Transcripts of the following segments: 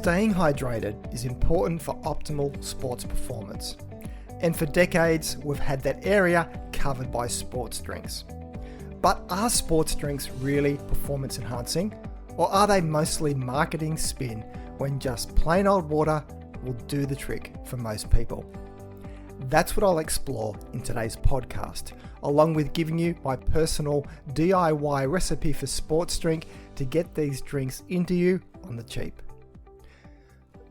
Staying hydrated is important for optimal sports performance. And for decades, we've had that area covered by sports drinks. But are sports drinks really performance enhancing? Or are they mostly marketing spin when just plain old water will do the trick for most people? That's what I'll explore in today's podcast, along with giving you my personal DIY recipe for sports drink to get these drinks into you on the cheap.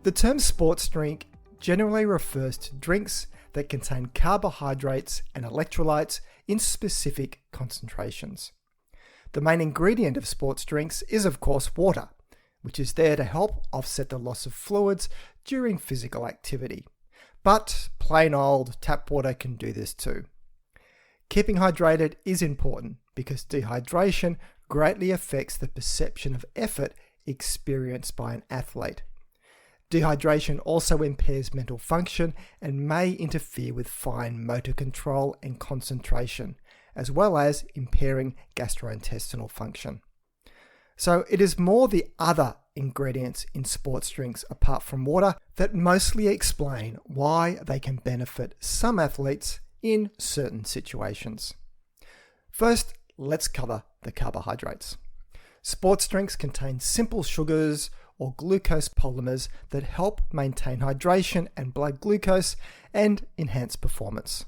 The term sports drink generally refers to drinks that contain carbohydrates and electrolytes in specific concentrations. The main ingredient of sports drinks is, of course, water, which is there to help offset the loss of fluids during physical activity. But plain old tap water can do this too. Keeping hydrated is important because dehydration greatly affects the perception of effort experienced by an athlete. Dehydration also impairs mental function and may interfere with fine motor control and concentration, as well as impairing gastrointestinal function. So it is more the other ingredients in sports drinks apart from water that mostly explain why they can benefit some athletes in certain situations. First, let's cover the carbohydrates. Sports drinks contain simple sugars or glucose polymers that help maintain hydration and blood glucose and enhance performance.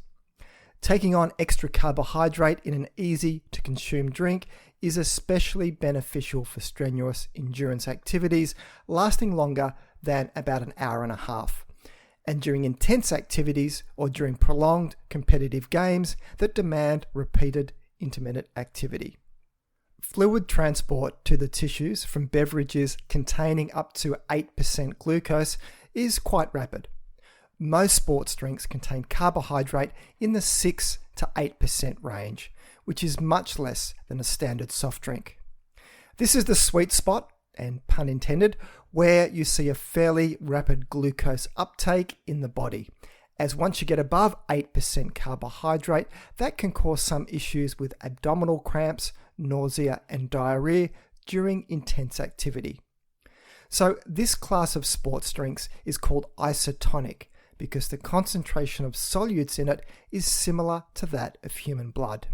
Taking on extra carbohydrate in an easy-to-consume drink is especially beneficial for strenuous endurance activities lasting longer than about an hour and a half, and during intense activities or during prolonged competitive games that demand repeated intermittent activity. Fluid transport to the tissues from beverages containing up to 8% glucose is quite rapid. Most sports drinks contain carbohydrate in the 6 to 8% range, which is much less than a standard soft drink. This is the sweet spot, and pun intended, where you see a fairly rapid glucose uptake in the body, as once you get above 8% carbohydrate, that can cause some issues with abdominal cramps, nausea and diarrhea during intense activity. So this class of sports drinks is called isotonic because the concentration of solutes in it is similar to that of human blood.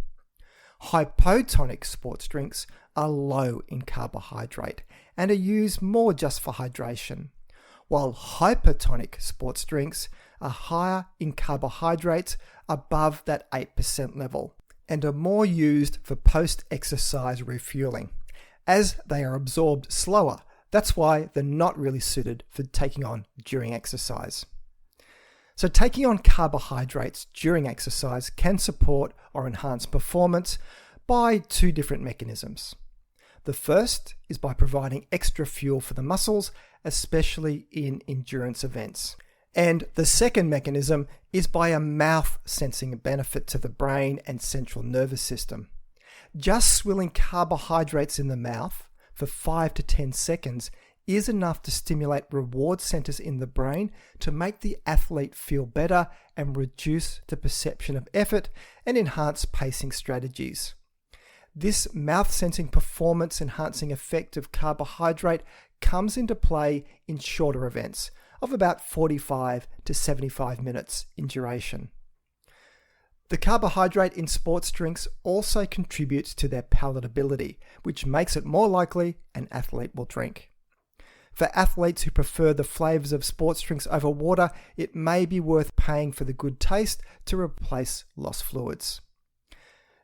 Hypotonic sports drinks are low in carbohydrate and are used more just for hydration, while hypertonic sports drinks are higher in carbohydrates above that 8% level and are more used for post-exercise refueling, as they are absorbed slower. That's why they're not really suited for taking on during exercise. So taking on carbohydrates during exercise can support or enhance performance by two different mechanisms. The first is by providing extra fuel for the muscles, especially in endurance events. And the second mechanism is by a mouth sensing benefit to the brain and central nervous system. Just swilling carbohydrates in the mouth for 5 to 10 seconds is enough to stimulate reward centers in the brain to make the athlete feel better and reduce the perception of effort and enhance pacing strategies. This mouth sensing performance enhancing effect of carbohydrate comes into play in shorter events of about 45 to 75 minutes in duration. The carbohydrate in sports drinks also contributes to their palatability, which makes it more likely an athlete will drink. For athletes who prefer the flavors of sports drinks over water, it may be worth paying for the good taste to replace lost fluids.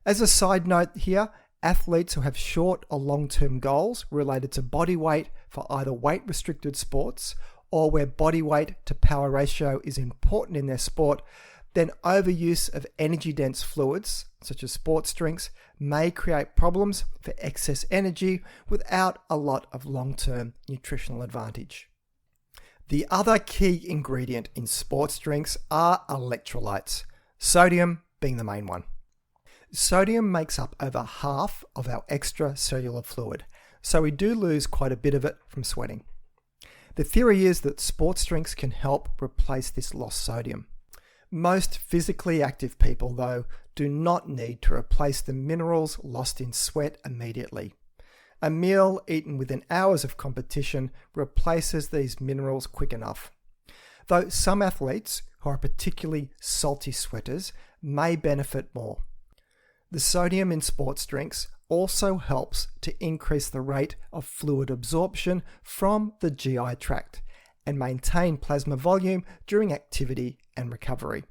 As a side note here, athletes who have short or long-term goals related to body weight for either weight-restricted sports or where body weight to power ratio is important in their sport, then overuse of energy-dense fluids, such as sports drinks, may create problems for excess energy without a lot of long-term nutritional advantage. The other key ingredient in sports drinks are electrolytes, sodium being the main one. Sodium makes up over half of our extracellular fluid, so we do lose quite a bit of it from sweating. The theory is that sports drinks can help replace this lost sodium. Most physically active people, though, do not need to replace the minerals lost in sweat immediately. A meal eaten within hours of competition replaces these minerals quick enough. Though some athletes who are particularly salty sweaters may benefit more. The sodium in sports drinks also helps to increase the rate of fluid absorption from the GI tract and maintain plasma volume during activity and recovery.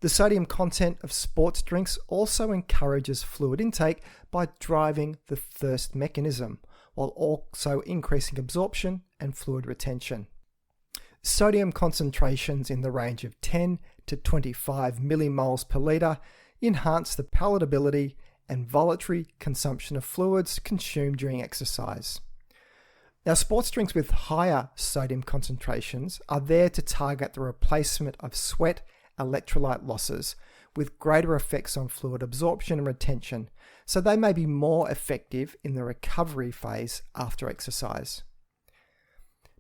The sodium content of sports drinks also encourages fluid intake by driving the thirst mechanism, while also increasing absorption and fluid retention. Sodium concentrations in the range of 10 to 25 millimoles per litre enhance the palatability and voluntary consumption of fluids consumed during exercise. Now, sports drinks with higher sodium concentrations are there to target the replacement of sweat electrolyte losses with greater effects on fluid absorption and retention, so they may be more effective in the recovery phase after exercise.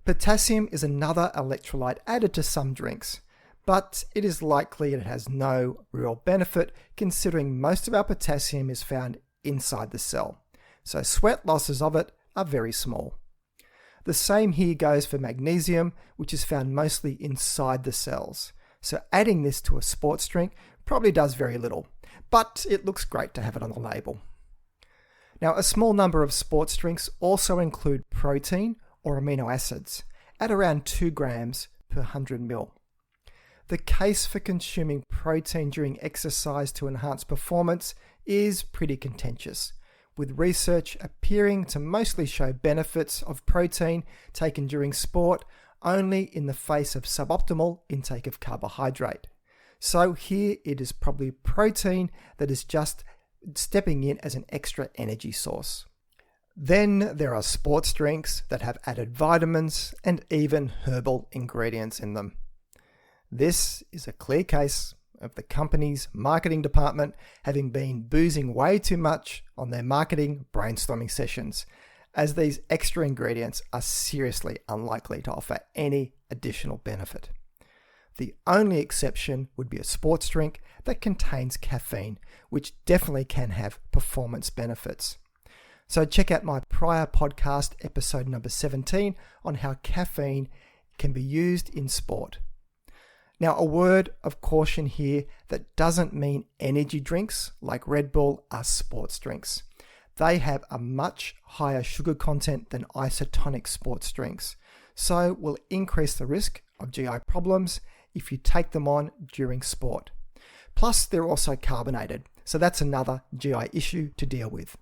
Potassium is another electrolyte added to some drinks, but it is likely it has no real benefit considering most of our potassium is found inside the cell, so sweat losses of it are very small. The same here goes for magnesium, which is found mostly inside the cells. So adding this to a sports drink probably does very little, but it looks great to have it on the label. Now, a small number of sports drinks also include protein or amino acids at around 2 grams per 100 ml. The case for consuming protein during exercise to enhance performance is pretty contentious, with research appearing to mostly show benefits of protein taken during sport only in the face of suboptimal intake of carbohydrate. So here it is probably protein that is just stepping in as an extra energy source. Then there are sports drinks that have added vitamins and even herbal ingredients in them. This is a clear case of the company's marketing department having been boozing way too much on their marketing brainstorming sessions, as these extra ingredients are seriously unlikely to offer any additional benefit. The only exception would be a sports drink that contains caffeine, which definitely can have performance benefits. So check out my prior podcast, episode number 17, on how caffeine can be used in sport. Now, a word of caution here that doesn't mean energy drinks like Red Bull are sports drinks. They have a much higher sugar content than isotonic sports drinks, so will increase the risk of GI problems if you take them on during sport. Plus, they're also carbonated, so that's another GI issue to deal with.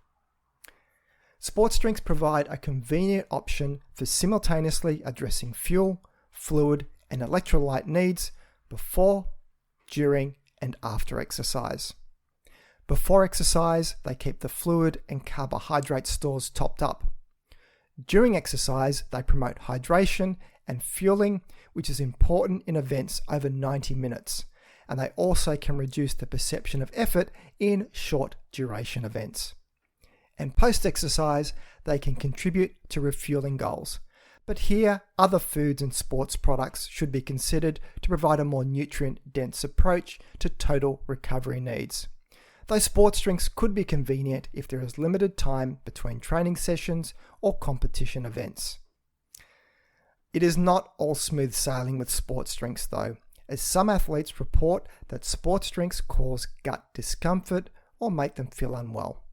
Sports drinks provide a convenient option for simultaneously addressing fuel, fluid, and electrolyte needs before, during, and after exercise. Before exercise, they keep the fluid and carbohydrate stores topped up. During exercise, they promote hydration and fueling, which is important in events over 90 minutes, and they also can reduce the perception of effort in short duration events. And post-exercise, they can contribute to refueling goals. But here, other foods and sports products should be considered to provide a more nutrient-dense approach to total recovery needs. Though sports drinks could be convenient if there is limited time between training sessions or competition events. It is not all smooth sailing with sports drinks though, as some athletes report that sports drinks cause gut discomfort or make them feel unwell.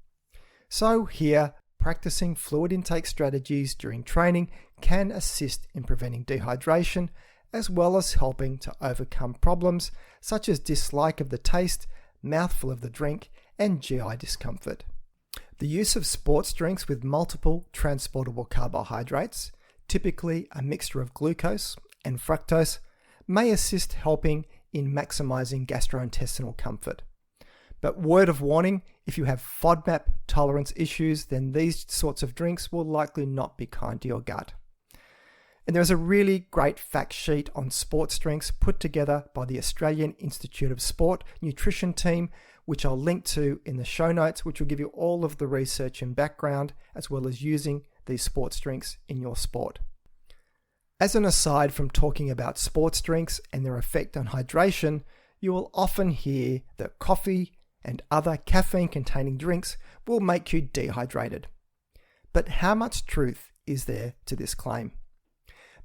So here, practicing fluid intake strategies during training can assist in preventing dehydration, as well as helping to overcome problems such as dislike of the taste, mouthful of the drink, and GI discomfort. The use of sports drinks with multiple transportable carbohydrates, typically a mixture of glucose and fructose, may assist helping in maximizing gastrointestinal comfort. But word of warning, if you have FODMAP tolerance issues, then these sorts of drinks will likely not be kind to your gut. And there's a really great fact sheet on sports drinks put together by the Australian Institute of Sport Nutrition team, which I'll link to in the show notes, which will give you all of the research and background, as well as using these sports drinks in your sport. As an aside from talking about sports drinks and their effect on hydration, you will often hear that coffee and other caffeine-containing drinks will make you dehydrated. But how much truth is there to this claim?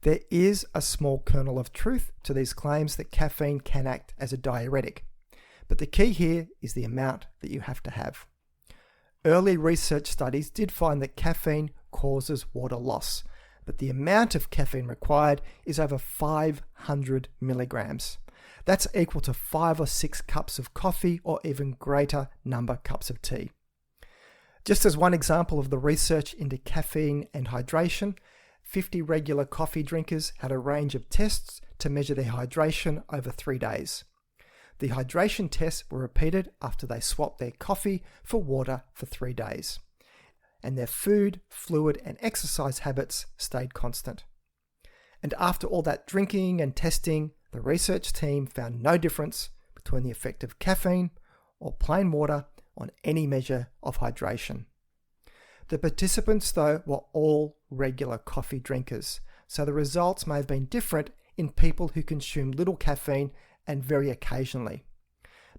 There is a small kernel of truth to these claims that caffeine can act as a diuretic, but the key here is the amount that you have to have. Early research studies did find that caffeine causes water loss, but the amount of caffeine required is over 500 milligrams. That's equal to 5 or 6 cups of coffee or even greater number cups of tea. Just as one example of the research into caffeine and hydration, 50 regular coffee drinkers had a range of tests to measure their hydration over 3 days. The hydration tests were repeated after they swapped their coffee for water for 3 days, and their food, fluid, and exercise habits stayed constant. And after all that drinking and testing, the research team found no difference between the effect of caffeine or plain water on any measure of hydration. The participants, though, were all regular coffee drinkers, so the results may have been different in people who consume little caffeine and very occasionally.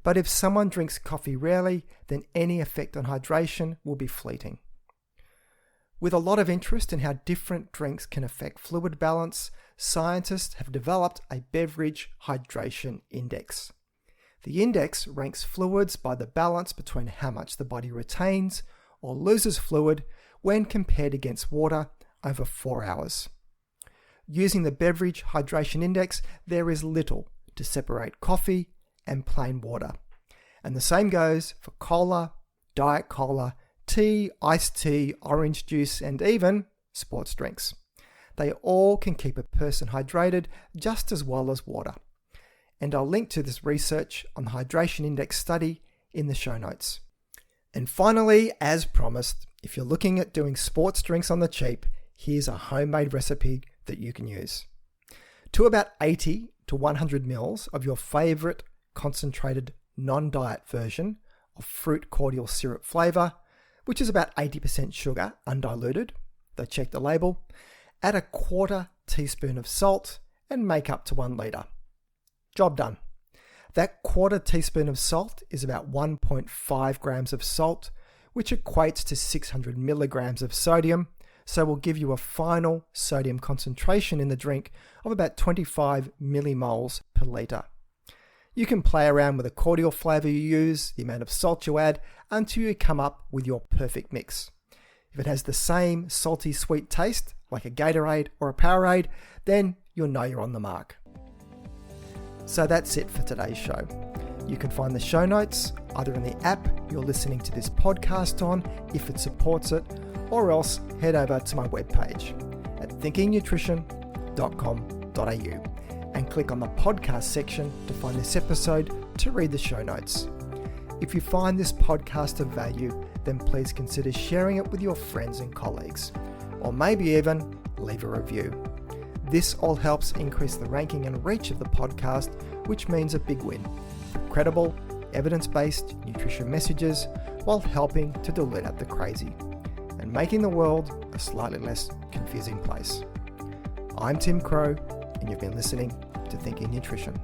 But if someone drinks coffee rarely, then any effect on hydration will be fleeting. With a lot of interest in how different drinks can affect fluid balance, scientists have developed a beverage hydration index. The index ranks fluids by the balance between how much the body retains or loses fluid when compared against water over 4 hours. Using the beverage hydration index, there is little to separate coffee and plain water. And the same goes for cola, diet cola, tea, iced tea, orange juice, and even sports drinks. They all can keep a person hydrated just as well as water. And I'll link to this research on the hydration index study in the show notes. And finally, as promised, if you're looking at doing sports drinks on the cheap, here's a homemade recipe that you can use. To about 80 to 100 mils of your favorite concentrated non-diet version of fruit cordial syrup flavor, which is about 80% sugar undiluted, though check the label, add a 1/4 teaspoon of salt and make up to 1 litre. Job done. That 1/4 teaspoon of salt is about 1.5 grams of salt, which equates to 600 milligrams of sodium, so will give you a final sodium concentration in the drink of about 25 millimoles per litre. You can play around with the cordial flavour you use, the amount of salt you add, until you come up with your perfect mix. If it has the same salty sweet taste, like a Gatorade or a Powerade, then you'll know you're on the mark. So that's it for today's show. You can find the show notes either in the app you're listening to this podcast on, if it supports it, or else head over to my webpage at thinkingnutrition.com.au and click on the podcast section to find this episode to read the show notes. If you find this podcast of value, then please consider sharing it with your friends and colleagues, or maybe even leave a review. This all helps increase the ranking and reach of the podcast, which means a big win. Credible, evidence-based nutrition messages while helping to delete out the crazy and making the world a slightly less confusing place. I'm Tim Crow, and you've been listening to Thinking Nutrition.